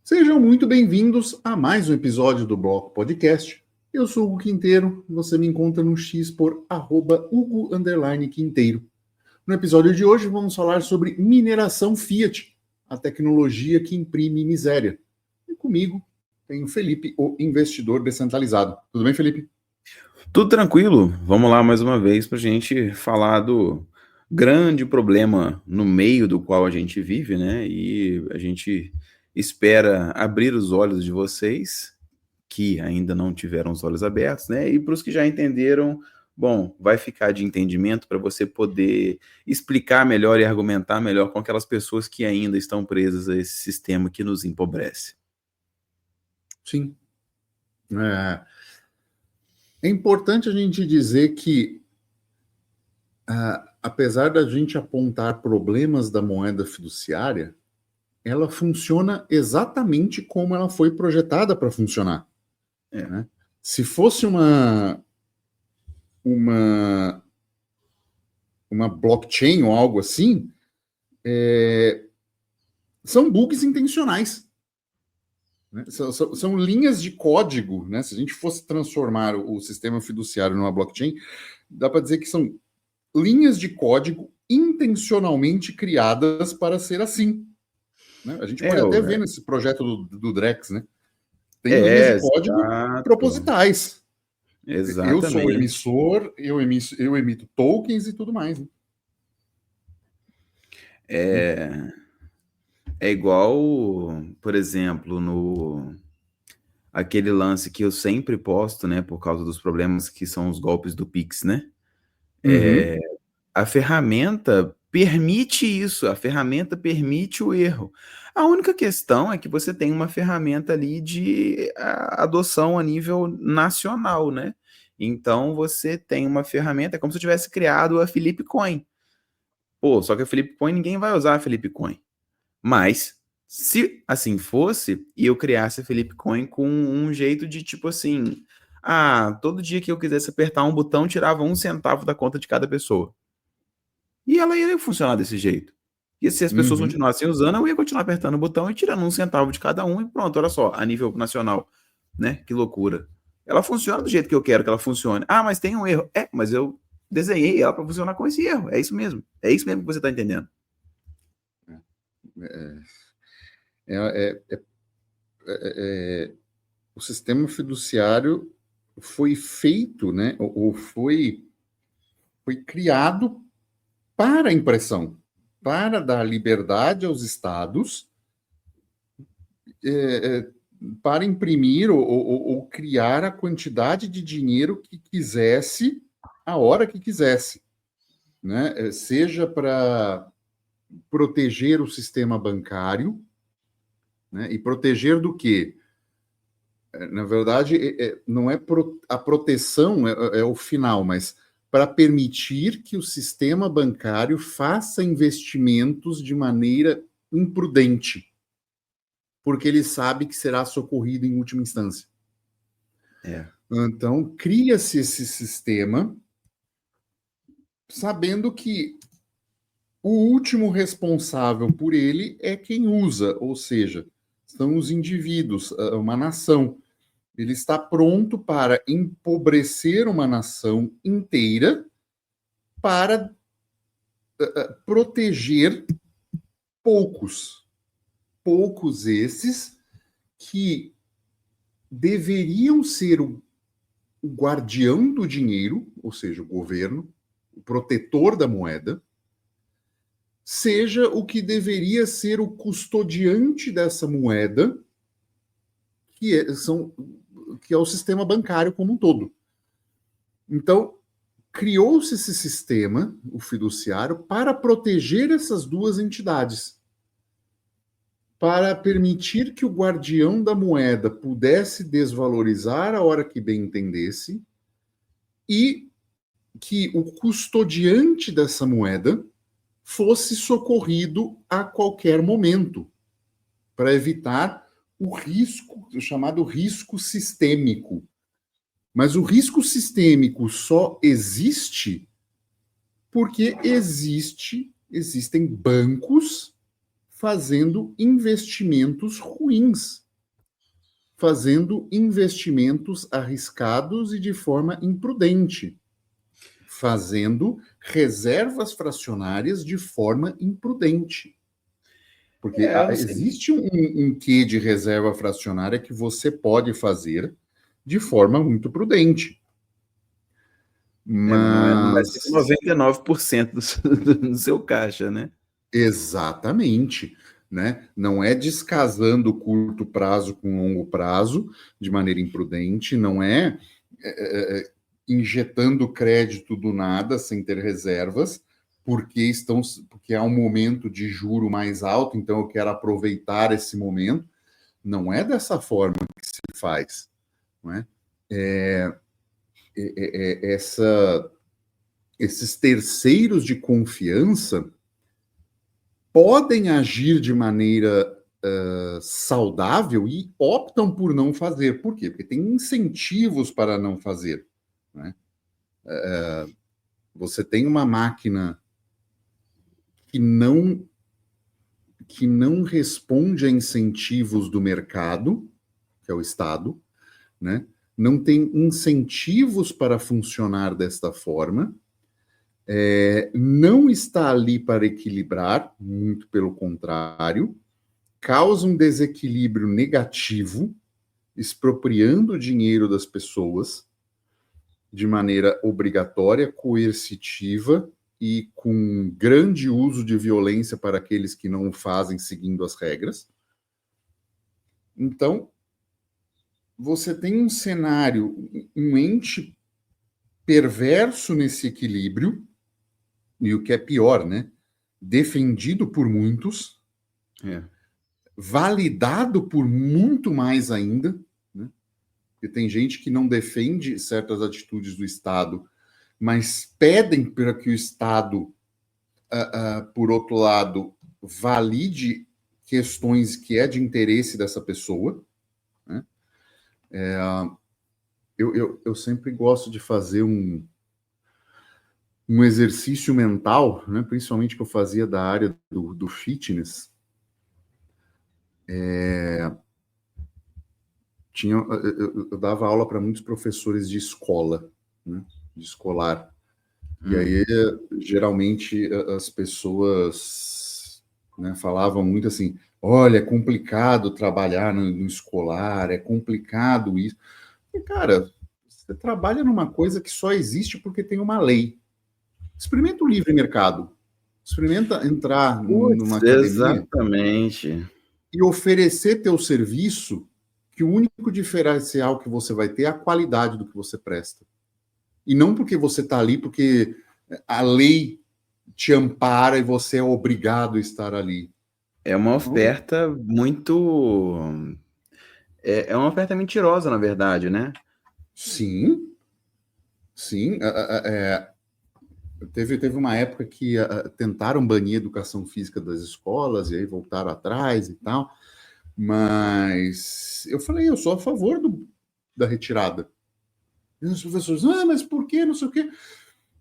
Sejam muito bem-vindos a mais um episódio do Bloco Podcast. Eu sou o Hugo Quinteiro, você me encontra no X por @Hugo_Quinteiro. No episódio de hoje vamos falar sobre mineração Fiat, a tecnologia que imprime miséria. E comigo tem o Felipe, o investidor descentralizado. Tudo bem, Felipe? Tudo tranquilo, vamos lá mais uma vez para a gente falar do grande problema no meio do qual a gente vive, né? E a gente espera abrir os olhos de vocês, que ainda não tiveram os olhos abertos, né? E para os que já entenderam, bom, vai ficar de entendimento para você poder explicar melhor e argumentar melhor com aquelas pessoas que ainda estão presas a esse sistema que nos empobrece. Sim. É importante a gente dizer que, apesar da gente apontar problemas da moeda fiduciária, ela funciona exatamente como ela foi projetada para funcionar. Né? Se fosse uma, uma blockchain ou algo assim, são bugs intencionais. Né? São linhas de código. Né? Se a gente fosse transformar o sistema fiduciário numa blockchain, dá para dizer que são linhas de código intencionalmente criadas para ser assim. Né? A gente pode até ver nesse projeto do Drex, né? Tem linhas de código exato. propositais. Exatamente. Eu sou o emissor, eu emito tokens e tudo mais. Né? É igual, por exemplo, no aquele lance que eu sempre posto, né, por causa dos problemas que são os golpes do Pix, né? Uhum. A ferramenta permite isso, a ferramenta permite o erro. A única questão é que você tem uma ferramenta ali de adoção a nível nacional, né? Então você tem uma ferramenta, é como se eu tivesse criado a Felipe Coin. Pô, só que a Felipe Coin ninguém vai usar a Felipe Coin. Mas, se assim fosse, e eu criasse a Felipe Coin com um jeito de tipo assim, todo dia que eu quisesse apertar um botão, tirava 1 centavo da conta de cada pessoa. E ela ia funcionar desse jeito. E se as pessoas Uhum. continuassem usando, eu ia continuar apertando o botão e tirando 1 centavo de cada um e pronto, olha só, a nível nacional, né? Que loucura. Ela funciona do jeito que eu quero que ela funcione. Mas tem um erro. Mas eu desenhei ela para funcionar com esse erro. É isso mesmo. É isso mesmo que você está entendendo. É, é, é, o sistema fiduciário foi feito, né, ou foi criado para a impressão, para dar liberdade aos estados, é, é, para imprimir ou criar a quantidade de dinheiro que quisesse, a hora que quisesse. Né? Seja para proteger o sistema bancário, né? E proteger do quê? Na verdade, não é a proteção é o final, mas para permitir que o sistema bancário faça investimentos de maneira imprudente, porque ele sabe que será socorrido em última instância. Então, cria-se esse sistema sabendo que o último responsável por ele é quem usa, ou seja, são os indivíduos, uma nação. Ele está pronto para empobrecer uma nação inteira para proteger poucos. Poucos esses que deveriam ser o guardião do dinheiro, ou seja, o governo, o protetor da moeda, seja o que deveria ser o custodiante dessa moeda, que é o sistema bancário como um todo. Então, criou-se esse sistema, o fiduciário, para proteger essas duas entidades, para permitir que o guardião da moeda pudesse desvalorizar a hora que bem entendesse e que o custodiante dessa moeda fosse socorrido a qualquer momento, para evitar o risco, o chamado risco sistêmico. Mas o risco sistêmico só existe porque existem bancos fazendo investimentos ruins, fazendo investimentos arriscados e de forma imprudente, fazendo reservas fracionárias de forma imprudente. Porque existe um quê de reserva fracionária que você pode fazer de forma muito prudente. Mas... não vai ser 99% do seu caixa, né? Exatamente. Né? Não é descasando curto prazo com longo prazo de maneira imprudente, não é injetando crédito do nada sem ter reservas, porque há um momento de juro mais alto, então eu quero aproveitar esse momento. Não é dessa forma que se faz. Não é? Esses terceiros de confiança podem agir de maneira saudável e optam por não fazer. Por quê? Porque tem incentivos para não fazer. Né? Você tem uma máquina que não responde a incentivos do mercado, que é o Estado, né? Não tem incentivos para funcionar desta forma, não está ali para equilibrar, muito pelo contrário, causa um desequilíbrio negativo, expropriando o dinheiro das pessoas de maneira obrigatória, coercitiva e com grande uso de violência para aqueles que não o fazem seguindo as regras. Então, você tem um cenário, um ente perverso nesse equilíbrio, e o que é pior, né? Defendido por muitos, validado por muito mais ainda, né? Porque tem gente que não defende certas atitudes do Estado, mas pedem para que o Estado, por outro lado, valide questões que é de interesse dessa pessoa. Né? Eu sempre gosto de fazer um exercício mental, né, principalmente que eu fazia da área do fitness. Eu dava aula para muitos professores de escola, né, de escolar. E aí, geralmente, as pessoas, né, falavam muito assim, olha, é complicado trabalhar no escolar, é complicado isso. E, cara, você trabalha numa coisa que só existe porque tem uma lei. Experimenta o livre mercado. Experimenta entrar numa academia. Exatamente. E oferecer teu serviço, que o único diferencial que você vai ter é a qualidade do que você presta. E não porque você está ali, porque a lei te ampara e você é obrigado a estar ali. É uma oferta muito... É uma oferta mentirosa, na verdade, né? Sim. Sim. Teve uma época que tentaram banir a educação física das escolas e aí voltaram atrás e tal, mas eu falei, eu sou a favor da retirada. E os professores, mas por quê? Não sei o quê.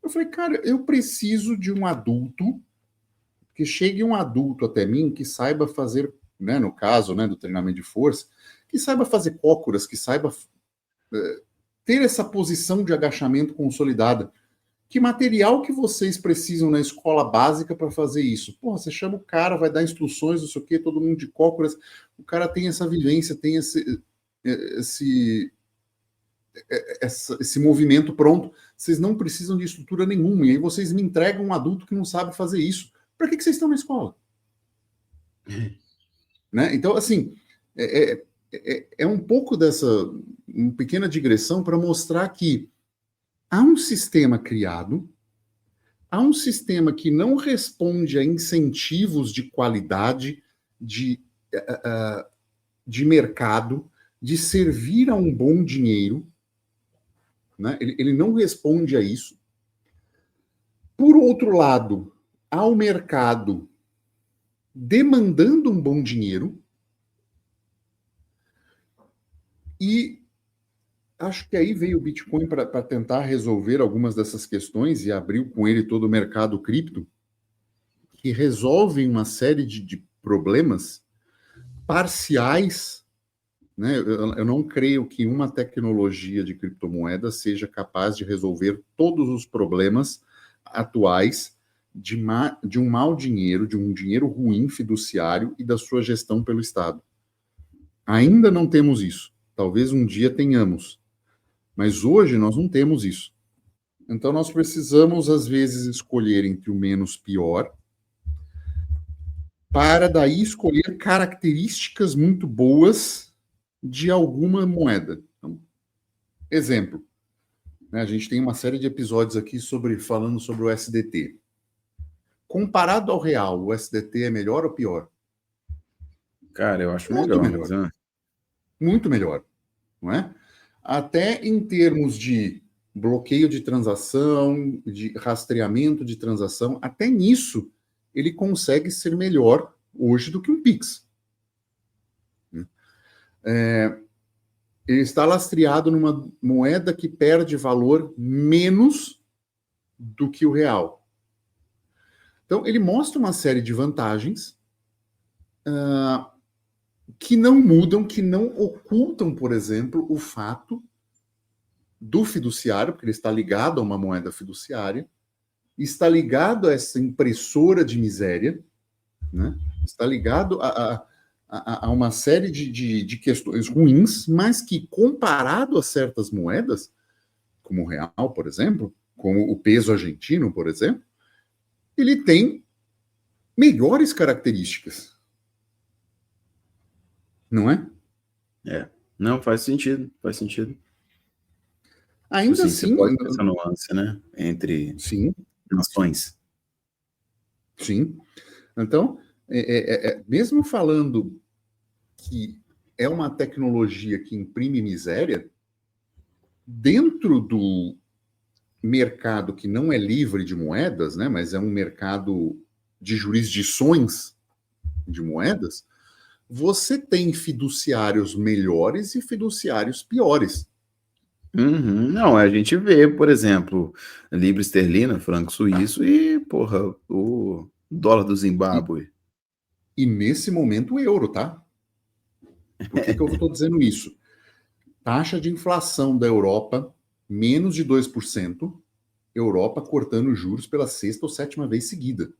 Eu falei, cara, eu preciso de um adulto, que chegue um adulto até mim que saiba fazer, né, no caso, né, do treinamento de força, que saiba fazer cócoras, que saiba ter essa posição de agachamento consolidada. Que material que vocês precisam na escola básica para fazer isso? Porra, você chama o cara, vai dar instruções, não sei o quê, todo mundo de cócoras, o cara tem essa vivência, tem esse movimento pronto, vocês não precisam de estrutura nenhuma, e aí vocês me entregam um adulto que não sabe fazer isso. Para que vocês estão na escola? Né? Então, assim, é um pouco dessa uma pequena digressão para mostrar que há um sistema criado, há um sistema que não responde a incentivos de qualidade, de mercado, de servir a um bom dinheiro, né? Ele não responde a isso. Por outro lado, há o mercado demandando um bom dinheiro e acho que aí veio o Bitcoin para tentar resolver algumas dessas questões e abriu com ele todo o mercado cripto, que resolve uma série de problemas parciais, né? Eu não creio que uma tecnologia de criptomoeda seja capaz de resolver todos os problemas atuais de um mau dinheiro, de um dinheiro ruim fiduciário e da sua gestão pelo Estado. Ainda não temos isso. Talvez um dia tenhamos, mas hoje nós não temos isso. Então nós precisamos, às vezes, escolher entre o menos pior, para daí escolher características muito boas de alguma moeda. Então, exemplo, né, a gente tem uma série de episódios aqui falando sobre o SDT. Comparado ao real, o SDT é melhor ou pior? Cara, eu acho Muito melhor. melhor. Muito melhor, não é? Até em termos de bloqueio de transação, de rastreamento de transação, até nisso ele consegue ser melhor hoje do que um Pix. Ele está lastreado numa moeda que perde valor menos do que o real. Então, ele mostra uma série de vantagens que não mudam, que não ocultam, por exemplo, o fato do fiduciário, porque ele está ligado a uma moeda fiduciária, está ligado a essa impressora de miséria, né? Está ligado a uma série de questões ruins, mas que, comparado a certas moedas, como o real, por exemplo, como o peso argentino, por exemplo, ele tem melhores características. Não é? Não, faz sentido, faz sentido. Ainda assim, assim... Você pode ter essa nuance, né? Entre sim, nações. Sim. Então, mesmo falando que é uma tecnologia que imprime miséria, dentro do mercado que não é livre de moedas, né, mas é um mercado de jurisdições de moedas, você tem fiduciários melhores e fiduciários piores. Uhum. Não, a gente vê, por exemplo, libra esterlina, franco suíço e, porra, o dólar do Zimbábue. E nesse momento o euro, tá? Por que eu estou dizendo isso? Taxa de inflação da Europa, menos de 2%, Europa cortando juros pela sexta ou sétima vez seguida.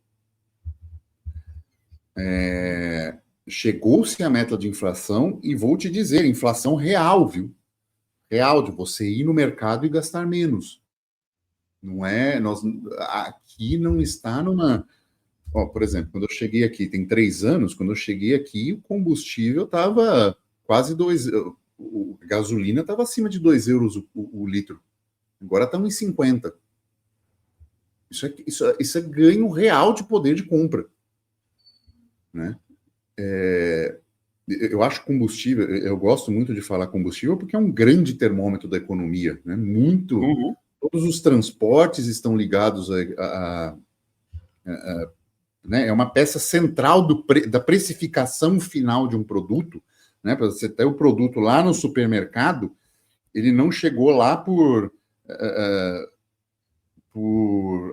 Chegou-se a meta de inflação e vou te dizer, inflação real, viu? Real, de você ir no mercado e gastar menos. Não é... aqui não está numa... por exemplo, quando eu cheguei aqui, tem 3 anos, quando eu cheguei aqui, o combustível estava quase 2... A gasolina estava acima de 2 euros o litro. Agora estamos em 50. Isso é ganho real de poder de compra. Né? Eu acho combustível, eu gosto muito de falar combustível porque é um grande termômetro da economia. Né? Todos os transportes estão ligados né? É uma peça central da precificação final de um produto. Né? Para você ter o produto lá no supermercado, ele não chegou lá por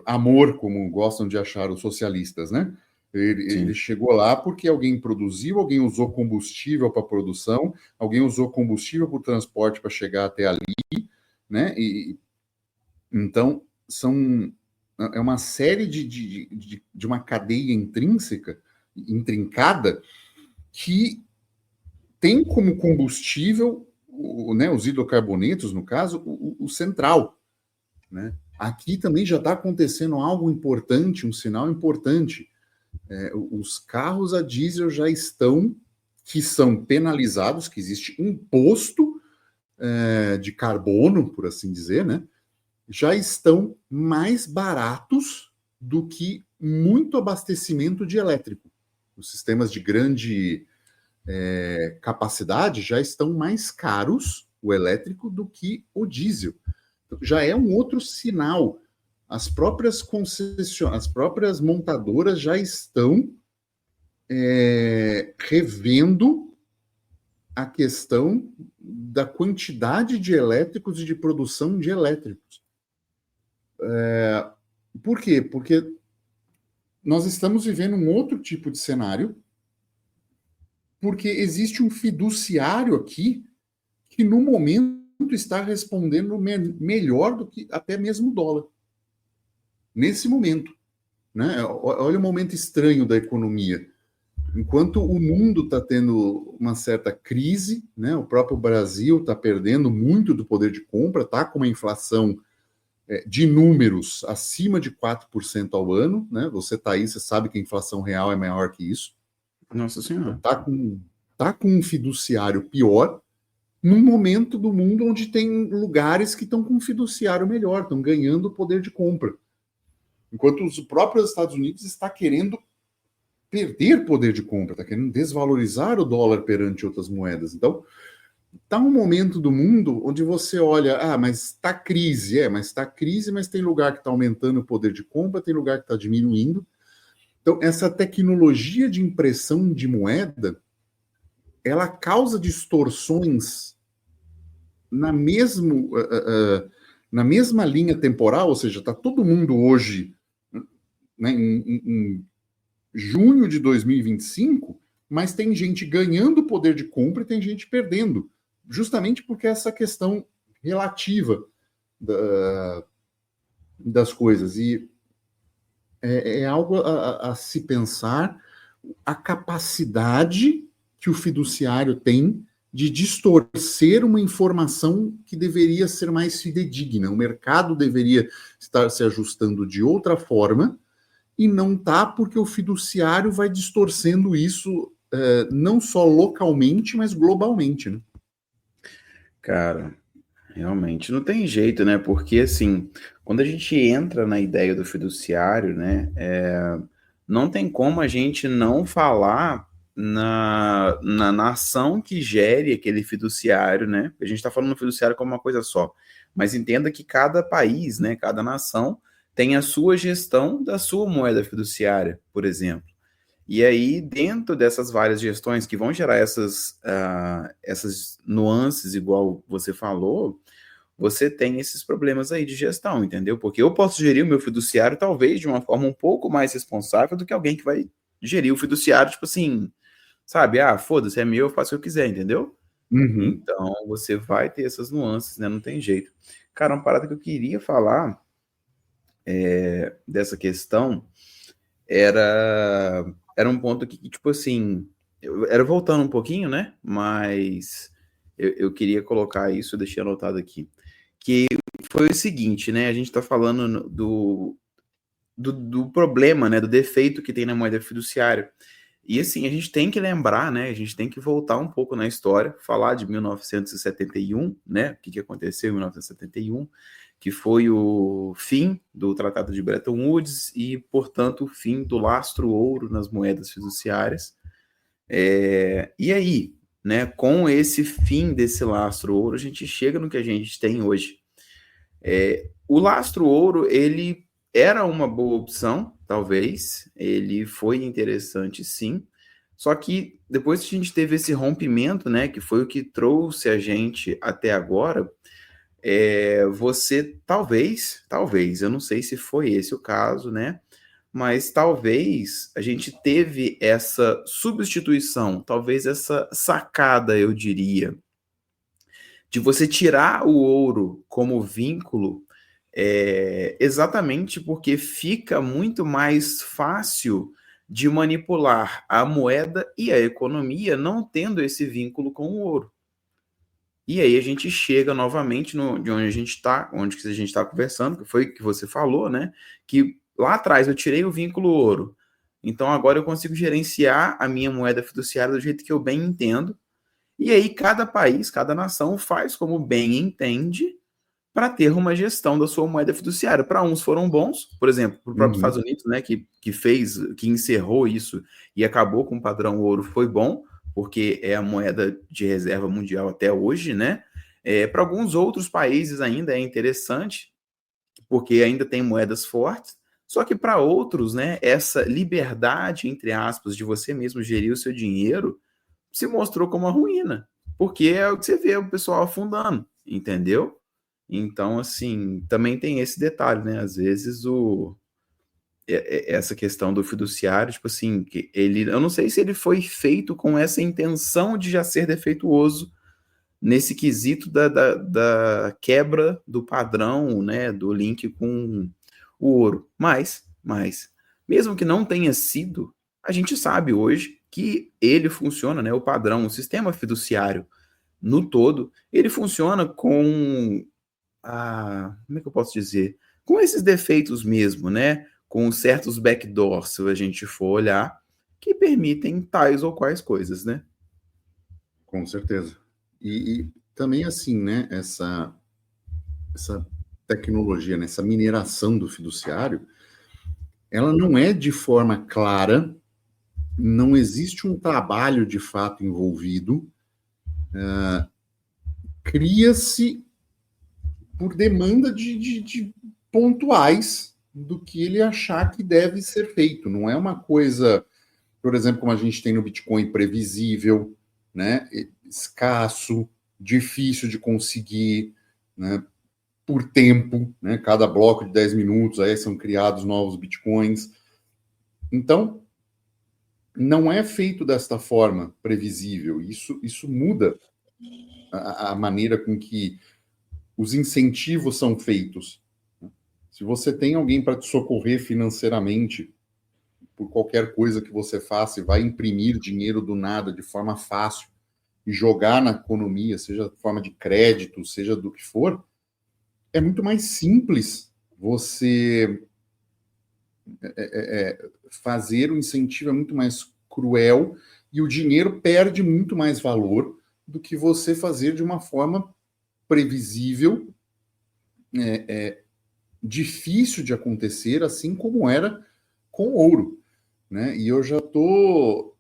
amor, como gostam de achar os socialistas, né? Ele chegou lá porque alguém produziu, alguém usou combustível para a produção, alguém usou combustível para o transporte para chegar até ali, né? Então, é uma série de uma cadeia intrincada, que tem como combustível, né, os hidrocarbonetos, no caso, o central, né? Aqui também já está acontecendo algo importante, um sinal importante. Os carros a diesel já estão, que são penalizados, que existe imposto de carbono, por assim dizer, né? Já estão mais baratos do que muito abastecimento de elétrico. Os sistemas de grande capacidade já estão mais caros, o elétrico, do que o diesel. Já é um outro sinal. As próprias as próprias montadoras já estão revendo a questão da quantidade de elétricos e de produção de elétricos. Por quê? Porque nós estamos vivendo um outro tipo de cenário, porque existe um fiduciário aqui que, no momento, está respondendo melhor do que até mesmo o dólar. Nesse momento. Né? Olha o momento estranho da economia. Enquanto o mundo está tendo uma certa crise, né? O próprio Brasil está perdendo muito do poder de compra, está com uma inflação de números acima de 4% ao ano. Né? Você está aí, você sabe que a inflação real é maior que isso. Nossa Senhora. Tá com um fiduciário pior, num momento do mundo onde tem lugares que estão com um fiduciário melhor, estão ganhando poder de compra. Enquanto os próprios Estados Unidos está querendo perder poder de compra, está querendo desvalorizar o dólar perante outras moedas. Então, está um momento do mundo onde você olha, mas está crise, mas está crise, mas tem lugar que está aumentando o poder de compra, tem lugar que está diminuindo. Então, essa tecnologia de impressão de moeda, ela causa distorções na mesma linha temporal, ou seja, está todo mundo hoje, né, em junho de 2025, mas tem gente ganhando poder de compra e tem gente perdendo, justamente porque essa questão relativa das coisas. E é algo a se pensar, a capacidade que o fiduciário tem de distorcer uma informação que deveria ser mais fidedigna. O mercado deveria estar se ajustando de outra forma, e não tá, porque o fiduciário vai distorcendo isso não só localmente, mas globalmente, né? Cara, realmente não tem jeito, né? Porque assim, quando a gente entra na ideia do fiduciário, né, não tem como a gente não falar na nação que gere aquele fiduciário, né? A gente está falando do fiduciário como uma coisa só, mas entenda que cada país, né, cada nação tem a sua gestão da sua moeda fiduciária, por exemplo. E aí, dentro dessas várias gestões que vão gerar essas nuances, igual você falou, você tem esses problemas aí de gestão, entendeu? Porque eu posso gerir o meu fiduciário, talvez, de uma forma um pouco mais responsável do que alguém que vai gerir o fiduciário, tipo assim, sabe? Foda-se, é meu, eu faço o que eu quiser, entendeu? Uhum. Então, você vai ter essas nuances, né? Não tem jeito. Cara, uma parada que eu queria falar dessa questão era um ponto que, tipo assim, era voltando um pouquinho, né? Mas eu queria colocar isso, eu deixei anotado aqui. Que foi o seguinte, né? A gente está falando do problema, né? Do defeito que tem na moeda fiduciária. E assim, a gente tem que lembrar, né? A gente tem que voltar um pouco na história, falar de 1971, né? O que aconteceu em 1971, que foi o fim do Tratado de Bretton Woods e, portanto, o fim do lastro ouro nas moedas fiduciárias. E aí, né? Com esse fim desse lastro ouro, a gente chega no que a gente tem hoje. O lastro ouro, ele era uma boa opção, talvez, ele foi interessante, sim, só que depois que a gente teve esse rompimento, né, que foi o que trouxe a gente até agora, você talvez, eu não sei se foi esse o caso, né, mas talvez a gente teve essa substituição, talvez essa sacada, eu diria, de você tirar o ouro como vínculo, exatamente porque fica muito mais fácil de manipular a moeda e a economia não tendo esse vínculo com o ouro. E aí a gente chega novamente de onde a gente está, onde a gente está conversando, que foi que você falou, né? Que lá atrás eu tirei o vínculo ouro. Então agora eu consigo gerenciar a minha moeda fiduciária do jeito que eu bem entendo. E aí cada país, cada nação faz como bem entende para ter uma gestão da sua moeda fiduciária. Para uns foram bons, por exemplo, para o próprio Estados Unidos, né, que encerrou isso e acabou com o padrão ouro, foi bom, porque é a moeda de reserva mundial até hoje, né? Para alguns outros países ainda é interessante, porque ainda tem moedas fortes, só que para outros, né, essa liberdade, entre aspas, de você mesmo gerir o seu dinheiro, se mostrou como uma ruína, porque é o que você vê o pessoal afundando, entendeu? Então, assim, também tem esse detalhe, né? Às vezes essa questão do fiduciário, tipo assim, que eu não sei se ele foi feito com essa intenção de já ser defeituoso nesse quesito da quebra do padrão, né, do link com o ouro. Mas, mesmo que não tenha sido, a gente sabe hoje que ele funciona, né, o padrão, o sistema fiduciário no todo, ele funciona com como é que eu posso dizer? Com esses defeitos mesmo, né? Com certos backdoors, se a gente for olhar, que permitem tais ou quais coisas, né? Com certeza. E também assim, né, essa tecnologia, né, essa mineração do fiduciário, ela não é de forma clara, não existe um trabalho de fato envolvido, cria-se por demanda de pontuais do que ele achar que deve ser feito. Não é uma coisa, por exemplo, como a gente tem no Bitcoin, previsível, né, escasso, difícil de conseguir, né, por tempo, né, cada bloco de 10 minutos, aí são criados novos Bitcoins. Então, não é feito desta forma previsível. Isso muda a maneira com que os incentivos são feitos. Se você tem alguém para te socorrer financeiramente por qualquer coisa que você faça e vai imprimir dinheiro do nada de forma fácil e jogar na economia, seja de forma de crédito, seja do que for, é muito mais simples você fazer o incentivo, é muito mais cruel e o dinheiro perde muito mais valor do que você fazer de uma forma previsível, difícil de acontecer, assim como era com ouro, né? E eu já tô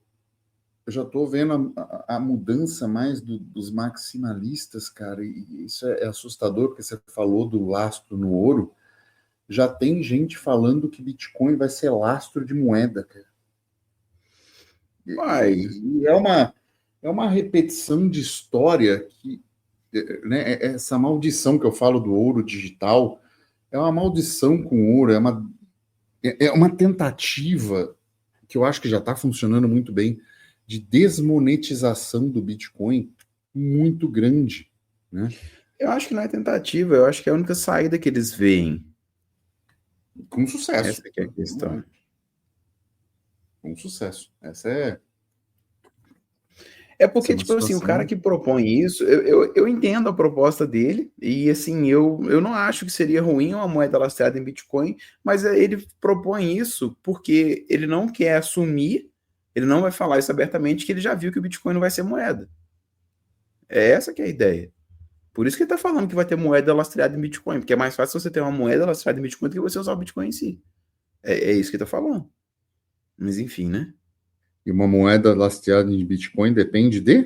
vendo a mudança mais dos maximalistas, cara, e isso é assustador, porque você falou do lastro no ouro, já tem gente falando que Bitcoin vai ser lastro de moeda, cara. Vai. E é uma repetição de história que, né, essa maldição que eu falo do ouro digital é uma maldição com ouro, é uma tentativa que eu acho que já está funcionando muito bem de desmonetização do Bitcoin muito grande, né? Eu acho que não é tentativa, eu acho que é a única saída que eles veem. Com sucesso. Essa que é a questão. Com sucesso. Essa É é porque, uma tipo assim, o cara situação. que propõe isso, eu entendo a proposta dele, e assim, eu não acho que seria ruim uma moeda lastreada em Bitcoin, mas ele propõe isso porque ele não quer assumir, ele não vai falar isso abertamente, que ele já viu que o Bitcoin não vai ser moeda. É essa que é a ideia. Por isso que ele tá falando que vai ter moeda lastreada em Bitcoin, porque é mais fácil você ter uma moeda lastreada em Bitcoin do que você usar o Bitcoin em si. É isso que ele tá falando. Mas enfim, né? E uma moeda lastreada em Bitcoin depende de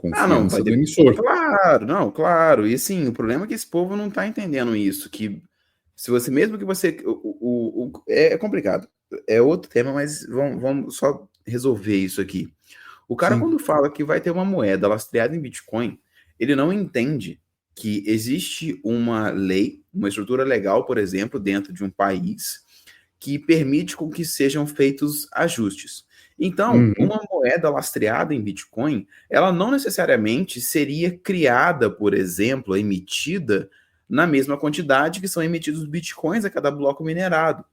Não, vai confiança do depender. emissor. Claro, não, claro. E assim, o problema é que esse povo não tá entendendo isso, que se você, mesmo que você, é complicado. É outro tema, mas vamos só resolver isso aqui. O cara, Sim. quando fala que vai ter uma moeda lastreada em Bitcoin, ele não entende que existe uma lei, uma estrutura legal, por exemplo, dentro de um país, que permite com que sejam feitos ajustes. Então, Uhum. uma moeda lastreada em Bitcoin, ela não necessariamente seria criada, por exemplo, emitida na mesma quantidade que são emitidos bitcoins a cada bloco minerado.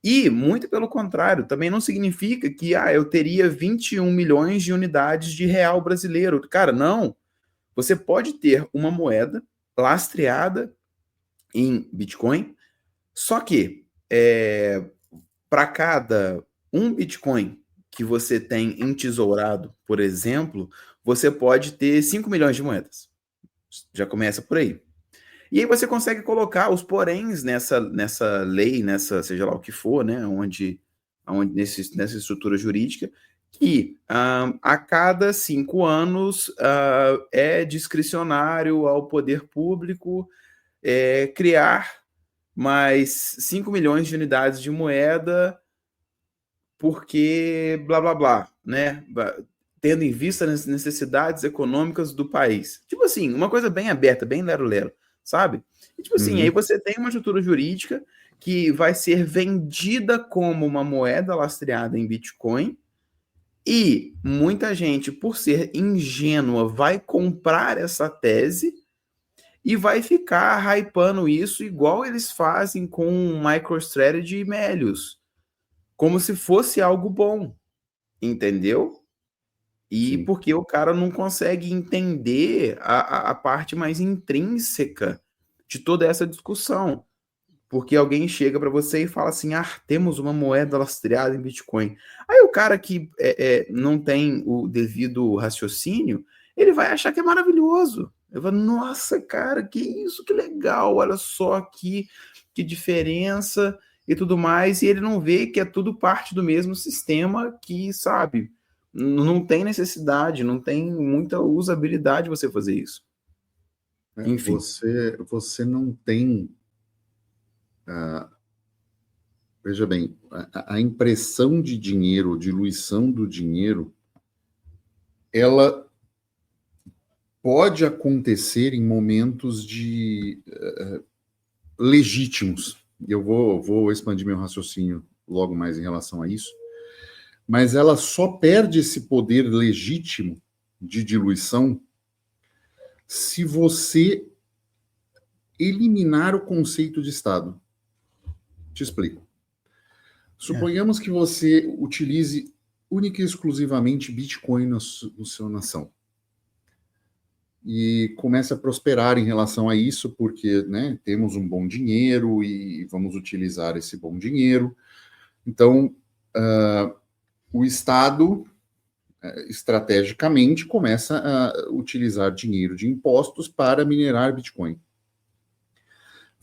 E, muito pelo contrário, também não significa que eu teria 21 milhões de unidades de real brasileiro. Cara, não. Você pode ter uma moeda lastreada em Bitcoin, só que para cada um Bitcoin que você tem entesourado, por exemplo, você pode ter 5 milhões de moedas. Já começa por aí. E aí você consegue colocar os poréns nessa lei, seja lá o que for, né, nessa estrutura jurídica, que a cada 5 anos é discricionário ao poder público criar mais 5 milhões de unidades de moeda porque blá blá blá, né? Tendo em vista as necessidades econômicas do país. Tipo assim, uma coisa bem aberta, bem lero-lero, sabe? E, tipo assim, aí Uhum. você tem uma estrutura jurídica que vai ser vendida como uma moeda lastreada em Bitcoin, e muita gente, por ser ingênua, vai comprar essa tese e vai ficar hypando isso igual eles fazem com MicroStrategy e Melius, como se fosse algo bom, entendeu? E Sim. porque o cara não consegue entender a parte mais intrínseca de toda essa discussão. Porque alguém chega para você e fala assim: ah, temos uma moeda lastreada em Bitcoin. Aí o cara que não tem o devido raciocínio, ele vai achar que é maravilhoso. Ele vai, nossa, cara, que isso, que legal, olha só aqui, que diferença e tudo mais. E ele não vê que é tudo parte do mesmo sistema que, sabe, não tem necessidade, não tem muita usabilidade você fazer isso. Enfim. Você não tem. Veja bem, a impressão de dinheiro, diluição do dinheiro, ela pode acontecer em momentos legítimos. Eu vou expandir meu raciocínio logo mais em relação a isso, mas ela só perde esse poder legítimo de diluição se você eliminar o conceito de Estado. Te explico. Suponhamos que você utilize única e exclusivamente Bitcoin na sua nação. E comece a prosperar em relação a isso, porque, né, temos um bom dinheiro e vamos utilizar esse bom dinheiro. Então, o Estado, estrategicamente, começa a utilizar dinheiro de impostos para minerar Bitcoin.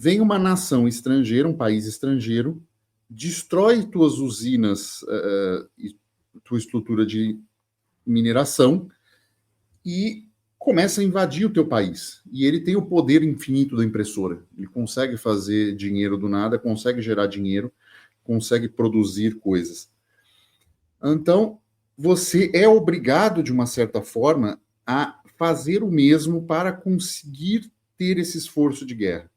Vem uma nação estrangeira, um país estrangeiro, destrói tuas usinas, tua estrutura de mineração e começa a invadir o teu país. E ele tem o poder infinito da impressora. Ele consegue fazer dinheiro do nada, consegue gerar dinheiro, consegue produzir coisas. Então, você é obrigado, de uma certa forma, a fazer o mesmo para conseguir ter esse esforço de guerra.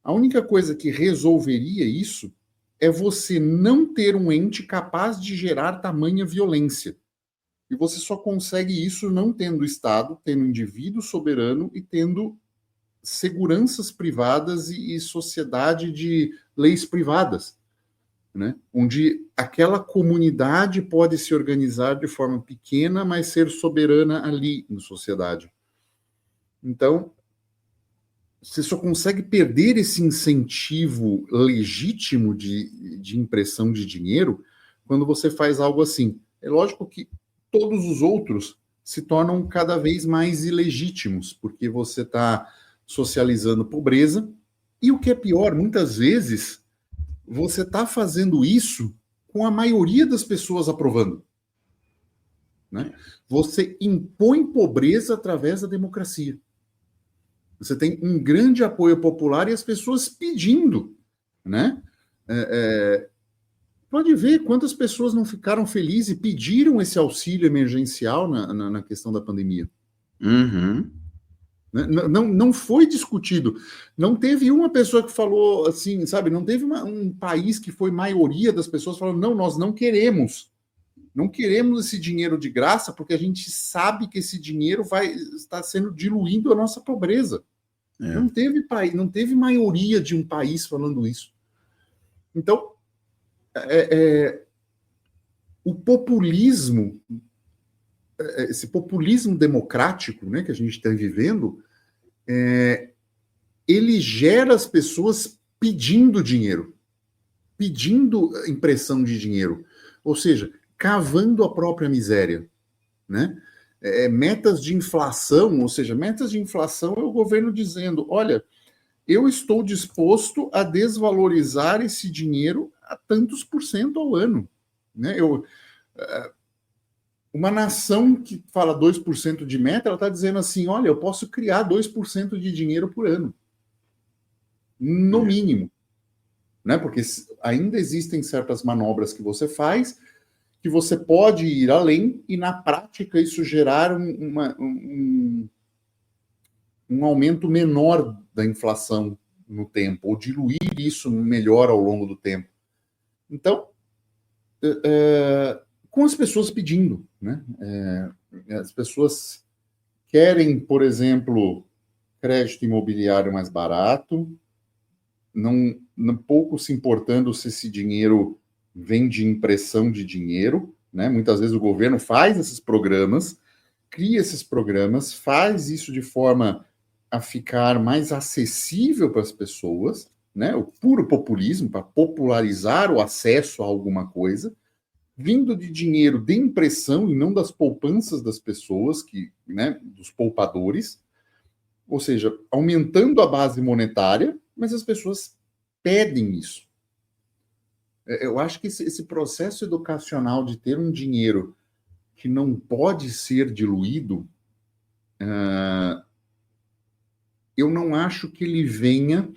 A única coisa que resolveria isso é você não ter um ente capaz de gerar tamanha violência. E você só consegue isso não tendo Estado, tendo indivíduo soberano e tendo seguranças privadas e sociedade de leis privadas, né? Onde aquela comunidade pode se organizar de forma pequena, mas ser soberana ali na sociedade. Então, você só consegue perder esse incentivo legítimo de impressão de dinheiro quando você faz algo assim. É lógico que todos os outros se tornam cada vez mais ilegítimos, porque você está socializando pobreza, e o que é pior, muitas vezes, você está fazendo isso com a maioria das pessoas aprovando, né? Você impõe pobreza através da democracia. Você tem um grande apoio popular e as pessoas pedindo, né? Pode ver quantas pessoas não ficaram felizes e pediram esse auxílio emergencial na questão da pandemia. Uhum. Não foi discutido. Não teve uma pessoa que falou assim, sabe? Não teve um país que foi maioria das pessoas falando, não, nós não queremos. Não queremos esse dinheiro de graça porque a gente sabe que esse dinheiro vai estar sendo diluindo a nossa pobreza. Não teve maioria de um país falando isso. Então, o populismo, esse populismo democrático, né, que a gente está vivendo, ele gera as pessoas pedindo dinheiro, pedindo impressão de dinheiro, ou seja, cavando a própria miséria, né? Metas de inflação, ou seja, metas de inflação é o governo dizendo, olha, eu estou disposto a desvalorizar esse dinheiro a tantos % ao ano, né? Uma nação que fala 2% de meta, ela está dizendo assim, olha, eu posso criar 2% de dinheiro por ano, no mínimo, né? Porque ainda existem certas manobras que você faz que você pode ir além e, na prática, isso gerar um aumento menor da inflação no tempo, ou diluir isso melhor ao longo do tempo. Então, com as pessoas pedindo, né? As pessoas querem, por exemplo, crédito imobiliário mais barato, não pouco se importando se esse dinheiro vem de impressão de dinheiro, né? Muitas vezes o governo faz esses programas, cria esses programas, faz isso de forma a ficar mais acessível para as pessoas, né? O puro populismo, para popularizar o acesso a alguma coisa, vindo de dinheiro de impressão e não das poupanças das pessoas, né, dos poupadores, ou seja, aumentando a base monetária, mas as pessoas pedem isso. Eu acho que esse processo educacional de ter um dinheiro que não pode ser diluído, eu não acho que ele venha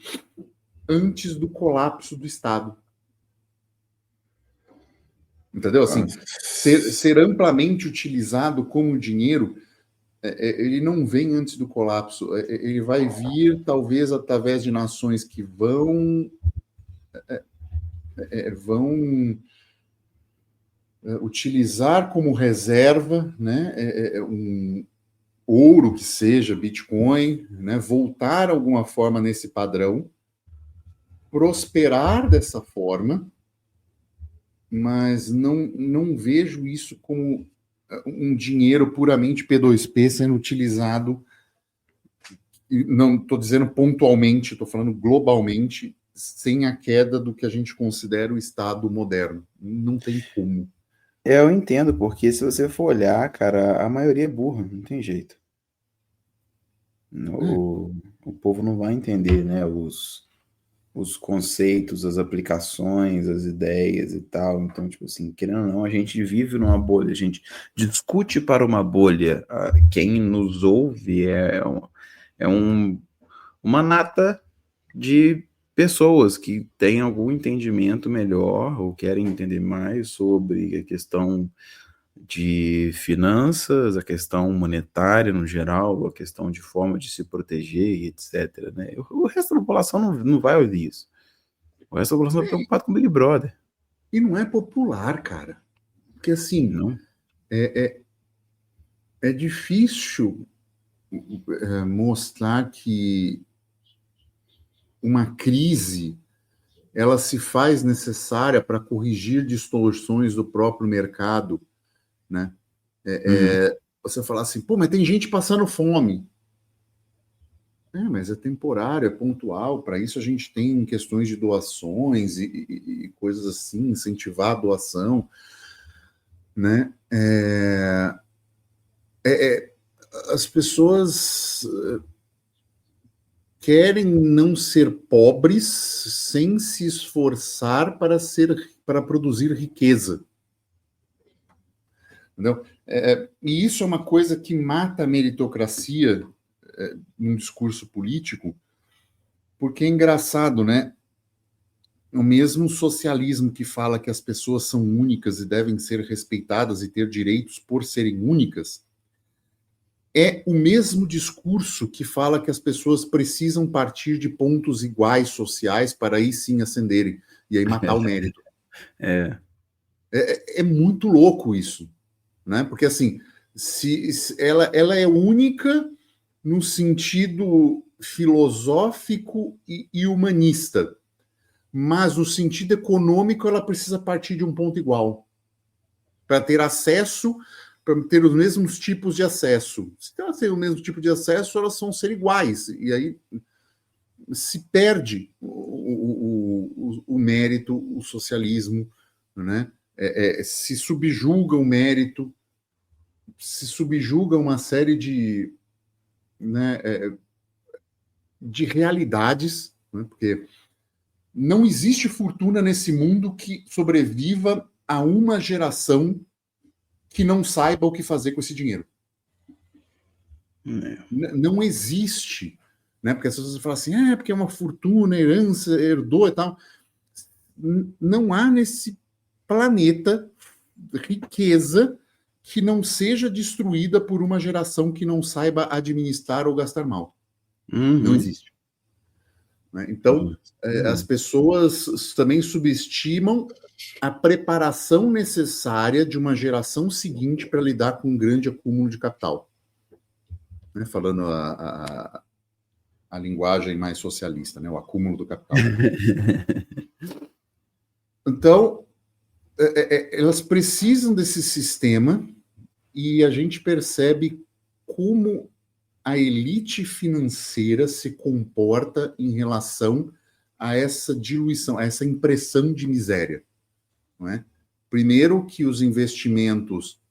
antes do colapso do Estado. Entendeu? Assim, ser amplamente utilizado como dinheiro, ele não vem antes do colapso. Ele vai vir, talvez, através de nações que vão utilizar como reserva, né, um ouro que seja, Bitcoin, né, voltar de alguma forma nesse padrão, prosperar dessa forma, mas não vejo isso como um dinheiro puramente P2P sendo utilizado, não estou dizendo pontualmente, estou falando globalmente, sem a queda do que a gente considera o Estado moderno. Não tem como. Eu entendo, porque se você for olhar, cara, a maioria é burra, não tem jeito. O povo não vai entender, né, os conceitos, as aplicações, as ideias e tal. Então, tipo assim, querendo ou não, a gente vive numa bolha, a gente discute para uma bolha. Quem nos ouve uma nata de pessoas que têm algum entendimento melhor ou querem entender mais sobre a questão de finanças, a questão monetária no geral, a questão de forma de se proteger e etc, né? O resto da população não vai ouvir isso. O resto da população está preocupado com o Big Brother. E não é popular, cara. Porque, assim, Não? é difícil mostrar que uma crise ela se faz necessária para corrigir distorções do próprio mercado, né? Você falar assim, pô, mas tem gente passando fome. Mas é temporário, é pontual. Para isso a gente tem questões de doações e coisas assim, incentivar a doação, né? As pessoas querem não ser pobres sem se esforçar para produzir riqueza. Entendeu? E isso é uma coisa que mata a meritocracia num discurso político, porque é engraçado, né? O mesmo socialismo que fala que as pessoas são únicas e devem ser respeitadas e ter direitos por serem únicas, é o mesmo discurso que fala que as pessoas precisam partir de pontos iguais sociais para aí sim ascenderem e aí matar o mérito. É muito louco isso, né? Porque assim, se ela é única no sentido filosófico e humanista, mas no sentido econômico ela precisa partir de um ponto igual para ter acesso, para ter os mesmos tipos de acesso. Se elas têm o mesmo tipo de acesso, elas vão ser iguais. E aí se perde o mérito, o socialismo, né? Se subjuga o mérito, se subjuga uma série de, né, de realidades, né? Porque não existe fortuna nesse mundo que sobreviva a uma geração que não saiba o que fazer com esse dinheiro. Não existe, né? Porque as pessoas falam assim, porque é uma fortuna, herança, herdou e tal. Não há nesse planeta riqueza que não seja destruída por uma geração que não saiba administrar ou gastar mal. Não existe. né? Então, as pessoas também subestimam a preparação necessária de uma geração seguinte para lidar com um grande acúmulo de capital, né? Falando a linguagem mais socialista, né? O acúmulo do capital. Então, elas precisam desse sistema e a gente percebe como a elite financeira se comporta em relação a essa diluição, a essa impressão de miséria, não é? Primeiro que os investimentos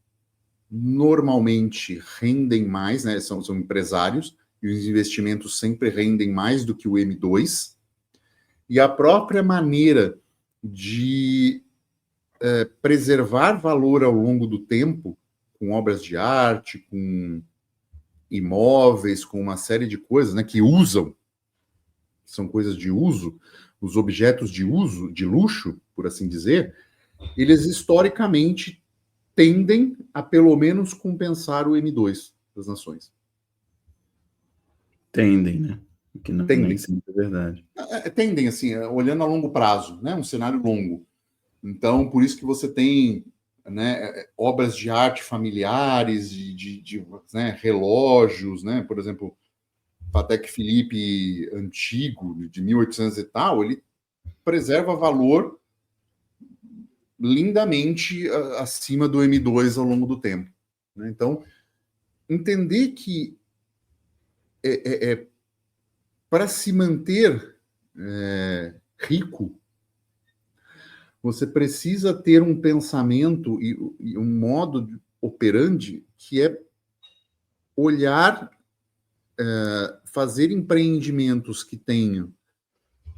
normalmente rendem mais, né? São empresários, e os investimentos sempre rendem mais do que o M2, e a própria maneira de preservar valor ao longo do tempo, com obras de arte, com imóveis, com uma série de coisas, né, que usam, são coisas de uso, os objetos de uso, de luxo, por assim dizer, eles historicamente tendem a pelo menos compensar o M2 das nações. Tendem, né? Que não Tendem. Nem sempre é verdade. Tendem, assim, olhando a longo prazo, né, um cenário longo. Então, por isso que você tem, né, obras de arte familiares, né, relógios, né, por exemplo, Patek Philippe antigo, de 1800 e tal, ele preserva valor lindamente acima do M2 ao longo do tempo, né? Então, entender que para se manter rico, você precisa ter um pensamento e um modo operandi que é olhar, fazer empreendimentos que tenham,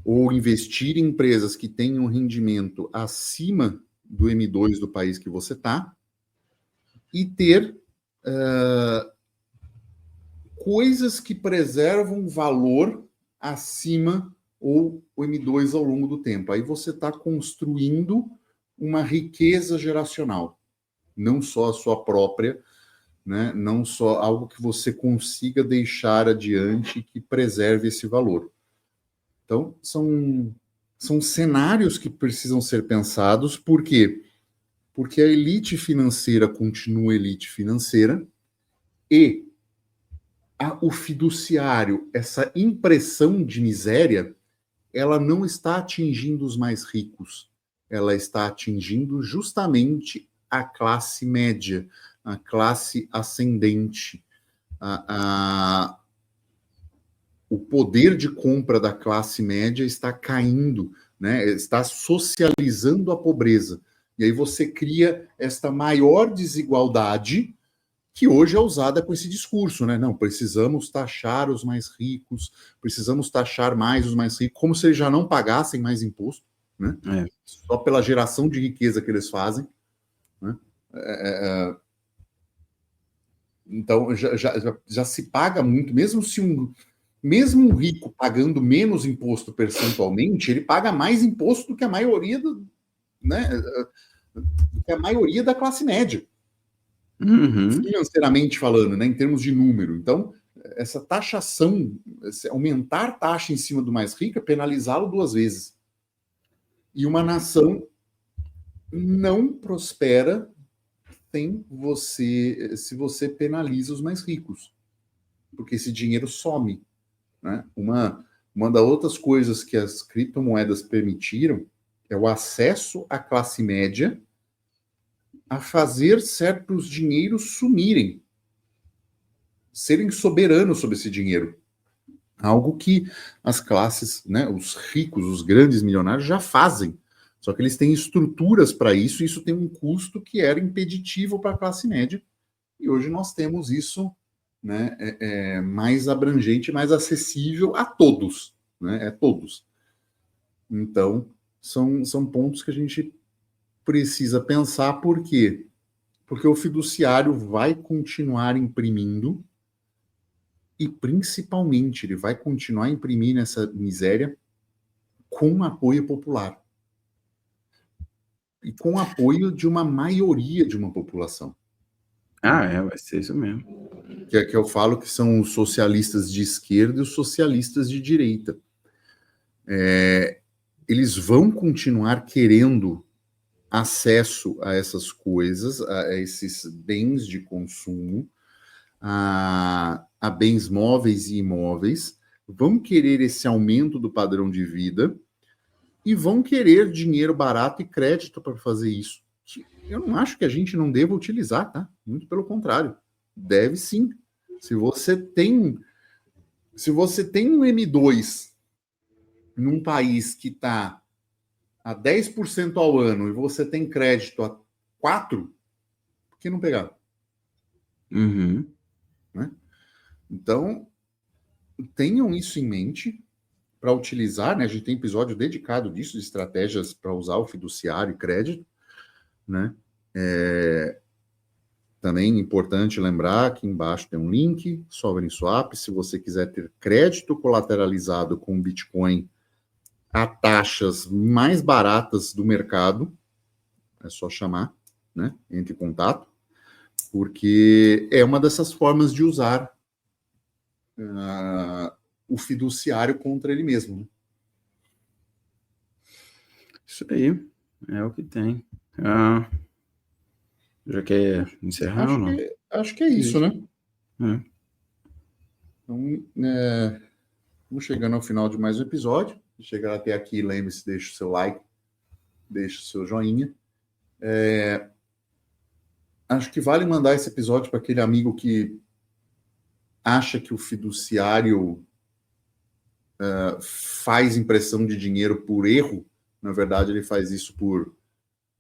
ou investir em empresas que tenham rendimento acima do M2 do país que você está, e ter coisas que preservam valor acima ou o M2 ao longo do tempo. Aí você está construindo uma riqueza geracional, não só a sua própria, né? Não só algo que você consiga deixar adiante que preserve esse valor. Então, são cenários que precisam ser pensados. Por quê? Porque a elite financeira continua elite financeira e o fiduciário, essa impressão de miséria, ela não está atingindo os mais ricos, ela está atingindo justamente a classe média, a classe ascendente, o poder de compra da classe média está caindo, né? Está socializando a pobreza. E aí você cria esta maior desigualdade que hoje é usada com esse discurso, né? Não, precisamos taxar os mais ricos, precisamos taxar mais os mais ricos, como se eles já não pagassem mais imposto, né? Só pela geração de riqueza que eles fazem, né? Então, já se paga muito, mesmo um rico pagando menos imposto percentualmente, ele paga mais imposto do que a maioria né, do que a maioria da classe média. Financeiramente falando, né, em termos de número. Então, essa taxação, aumentar taxa em cima do mais rico é penalizá-lo 2 vezes. E uma nação não prospera se você penaliza os mais ricos, porque esse dinheiro some, né? Uma das outras coisas que as criptomoedas permitiram é o acesso à classe média a fazer certos dinheiros sumirem, serem soberanos sobre esse dinheiro. Algo que as classes, né, os ricos, os grandes milionários já fazem. Só que eles têm estruturas para isso, e isso tem um custo que era impeditivo para a classe média. E hoje nós temos isso, né, mais abrangente, mais acessível a todos, né, todos. Então, são pontos que a gente precisa pensar. Por quê? Porque o fiduciário vai continuar imprimindo e, principalmente, ele vai continuar imprimindo essa miséria com apoio popular e com apoio de uma maioria de uma população. Vai ser isso mesmo. Que eu falo que são os socialistas de esquerda e os socialistas de direita. eles vão continuar querendo acesso a essas coisas, a esses bens de consumo, a bens móveis e imóveis, vão querer esse aumento do padrão de vida e vão querer dinheiro barato e crédito para fazer isso. Eu não acho que a gente não deva utilizar, tá? Muito pelo contrário. Deve sim. Se você tem um M2 num país que está a 10% ao ano e você tem crédito a 4%, por que não pegar? Uhum. Né? Então, tenham isso em mente para utilizar, né? A gente tem episódio dedicado disso, de estratégias para usar o fiduciário e crédito, né? Também importante lembrar que embaixo tem um link, Sovereign Swap, se você quiser ter crédito colateralizado com Bitcoin a taxas mais baratas do mercado, é só chamar, né? Entre em contato, porque é uma dessas formas de usar o fiduciário contra ele mesmo. Né? Isso aí, é o que tem. Já quer encerrar ou não? Acho que é isso, né? Então, vamos chegando ao final de mais um episódio. Se chegar até aqui, lembre-se, deixe o seu like, deixe o seu joinha. Acho que vale mandar esse episódio para aquele amigo que acha que o fiduciário faz impressão de dinheiro por erro. Na verdade, ele faz isso por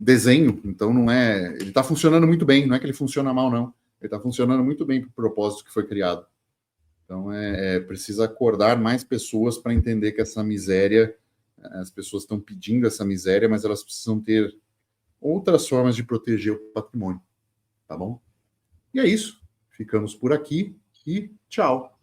desenho. Então, não é... Ele está funcionando muito bem. Não é que ele funciona mal, não. Ele está funcionando muito bem para o propósito que foi criado. Então, precisa acordar mais pessoas para entender que essa miséria... As pessoas estão pedindo essa miséria, mas elas precisam ter outras formas de proteger o patrimônio. Tá bom? E é isso. Ficamos por aqui e tchau.